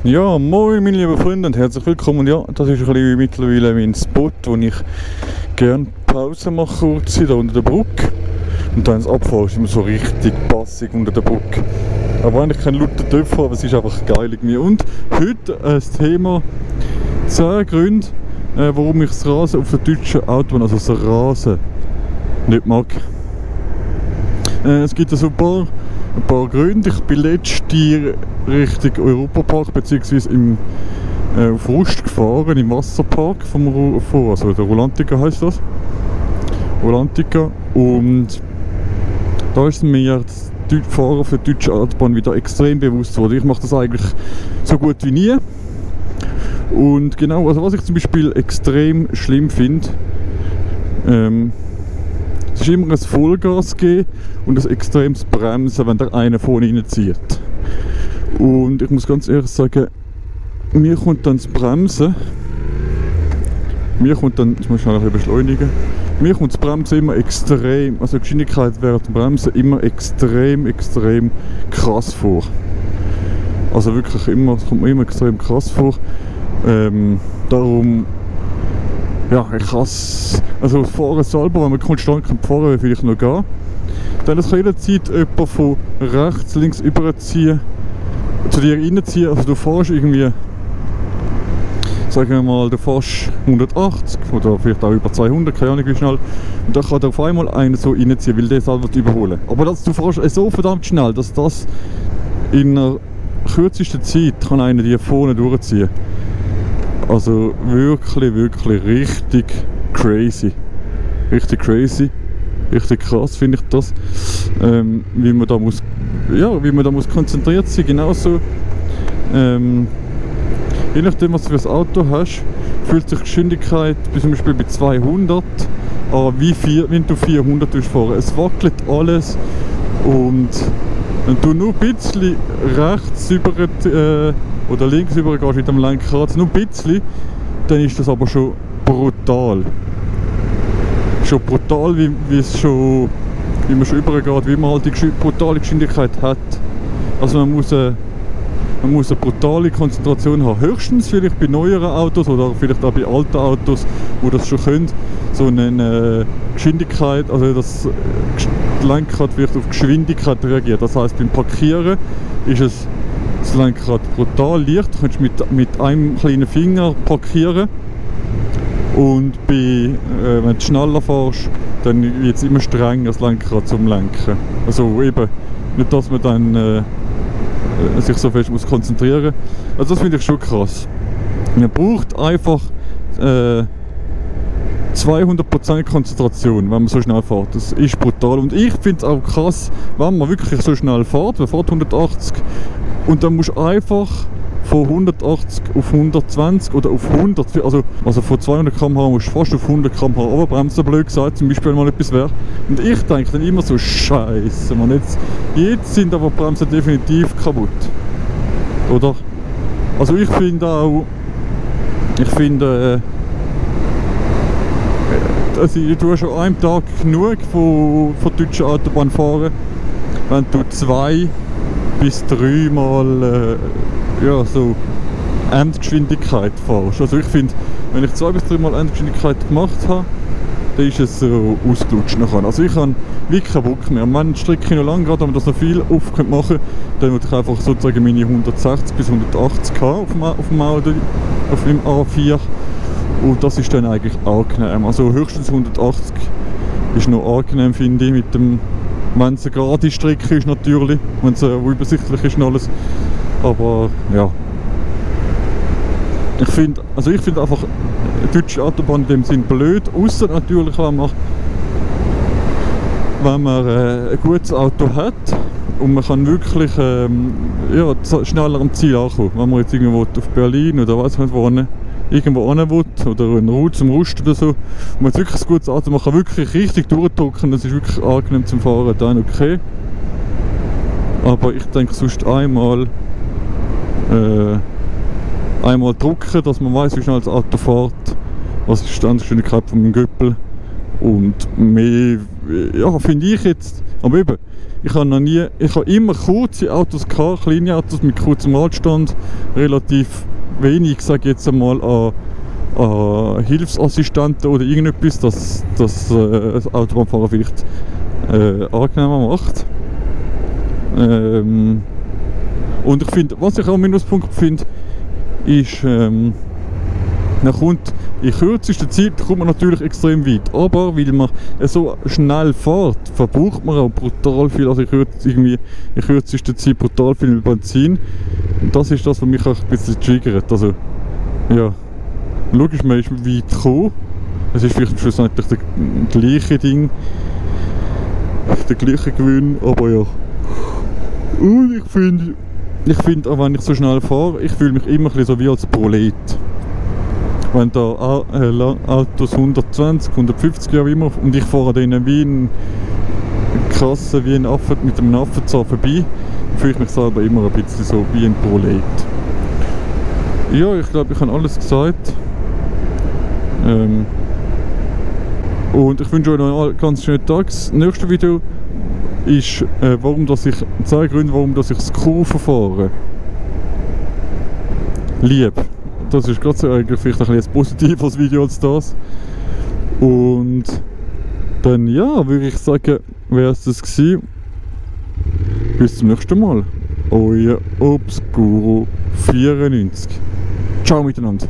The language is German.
Ja, moin meine lieben Freunde und herzlich willkommen. Und ja, das ist ein bisschen mittlerweile mein Spot, wo ich gerne Pause mache, kurz hier unter der Brücke. Und dann das Abfahren ist immer so richtig passig unter der Brücke. Aber eigentlich kein lauter Töpfer, aber es ist einfach geil irgendwie. Und heute das Thema 10 Gründe, warum ich das Rasen auf der deutschen Autobahn, also das Rasen, nicht mag. Es gibt also ein paar Gründe. Ich bin letztens Richtung Europapark bzw. auf Rust gefahren, im Wasserpark also der Rolantica heisst das. Rolantica. Und da ist mir das Fahren auf der deutschen Autobahn wieder extrem bewusst worden. Ich mache das eigentlich so gut wie nie. Und genau, also was ich zum Beispiel extrem schlimm finde, es ist immer ein Vollgas geben und ein extremes Bremsen, wenn der eine vorne reinzieht. Und ich muss ganz ehrlich sagen, mir kommt dann das Bremsen, jetzt muss ich schnell ein bisschen beschleunigen, mir kommt das Bremsen immer extrem, also die Geschwindigkeit während dem Bremsen immer extrem krass vor. Also wirklich immer, es kommt mir immer extrem krass vor. Darum, ja, ich hasse, also das Fahren selber, wenn man konstant fahren kann, vielleicht noch gehen. Dann kann jederzeit jemand von rechts, links überziehen, zu dir reinziehen. Also du fährst irgendwie, sagen wir mal, du fährst 180 oder vielleicht auch über 200, keine Ahnung wie schnell. Und dann kann der auf einmal einen so reinziehen, weil der selber überholen. Aber du fährst so verdammt schnell, dass das in einer kürzesten Zeit kann einer dir vorne durchziehen. Also wirklich richtig crazy. Richtig crazy. Richtig krass finde ich das. Wie man da muss konzentriert sein. Genauso, je nachdem was du für ein Auto hast, fühlt sich die Geschwindigkeit zum Beispiel bei 200 an wenn du 400 fahren. Es wackelt alles und wenn du nur ein bisschen rechts über oder links über gehst mit dem Lenkrad, nur ein bisschen, dann ist das aber schon brutal. Schon brutal, wie man schon übergeht, wie man halt die brutale Geschwindigkeit hat. Also man muss eine brutale Konzentration haben. Höchstens vielleicht bei neueren Autos oder vielleicht auch bei alten Autos, wo das schon können, so eine Geschwindigkeit, also das Lenkrad wird auf Geschwindigkeit reagiert. Das heißt, beim Parkieren ist das Lenkrad brutal leicht. Du kannst mit einem kleinen Finger parkieren. Und wenn du schneller fährst, dann wird es immer strenger, das Lenkrad zum Lenken. Also eben, nicht dass man dann sich so fest muss konzentrieren muss. Also das finde ich schon krass. Man braucht einfach 200% Konzentration, wenn man so schnell fährt. Das ist brutal. Und ich finde es auch krass, wenn man wirklich so schnell fährt. Man fährt 180 und dann musst du einfach von 180 auf 120 oder auf 100, also von 200 km/h musst du fast auf 100 km/h runterbremsen, blöd gesagt, zum Beispiel, wenn mal etwas wäre. Und ich denke dann immer so, Scheiße, man, jetzt sind aber die Bremsen definitiv kaputt. Oder? Also ich finde auch, also du hast schon an einem Tag genug von deutschen Autobahn fahren, wenn du 2 bis 3 Mal so Endgeschwindigkeit fährst. Also ich finde, wenn ich 2 bis 3 Mal Endgeschwindigkeit gemacht habe, dann ist es so ausgelutscht nachher. Also ich habe wirklich keinen Bock mehr. Wenn die Strecke noch lang geht, wenn man das noch viel oft machen könnte, dann würde ich einfach sozusagen meine 160 bis 180 km auf dem A4. Und das ist dann eigentlich angenehm. Also höchstens 180 ist noch angenehm, finde ich, mit dem, wenn es eine gerade Strecke ist natürlich, wenn es übersichtlich ist und alles. Aber ja, ich finde einfach deutsche Autobahnen in dem Sinn blöd, außer natürlich, wenn man ein gutes Auto hat und man kann wirklich schneller am Ziel ankommen. Wenn man jetzt irgendwo auf Berlin oder weiß nicht wo irgendwo hin will, oder eine Route zum Rust oder so, und man hat wirklich ein gutes Auto, man kann wirklich richtig durchdrücken, das ist wirklich angenehm zum Fahren, dann okay. Aber ich denke sonst einmal drücken, dass man weiß, wie schnell das Auto fährt, was ist die Standgeschwindigkeit von dem Göppel und mehr, ja, finde ich jetzt, Aber eben, ich habe immer kurze Autos gehabt, kleine Autos mit kurzem Radstand, relativ wenig, sage ich jetzt einmal, an Hilfsassistenten oder irgendetwas, dass das Autobahnfahren vielleicht angenehmer macht. Und ich finde, was ich auch einen Minuspunkt finde, ist, in kürzester Zeit kommt man natürlich extrem weit, aber weil man so schnell fährt, verbraucht man auch brutal viel, also in kürzester Zeit brutal viel Benzin. Und das ist das, was mich auch ein bisschen triggert. Also, ja, logisch, man ist weit gekommen, es ist vielleicht schlussendlich das gleiche Ding, der gleiche Gewinn, aber ja. Und ich finde, auch wenn ich so schnell fahre, ich fühle mich immer ein bisschen so wie als Prolet. Wenn da Autos 120, 150 Jahre immer und ich fahre an denen wie ein Kasse, wie ein Affe mit einem Affenzahn vorbei, fühle ich mich selber immer ein bisschen so wie ein Prolet. Ja, ich glaube, ich habe alles gesagt. Und ich wünsche euch noch einen ganz schönen Tag. Das nächste Video ist, 2 Gründe, warum ich das Kurven fahre liebe. Das ist gerade so eigentlich vielleicht ein bisschen positives Video als das. Und dann, ja, würde ich sagen, wäre es das gewesen. Bis zum nächsten Mal. Euer Obscuro 94. Ciao miteinander.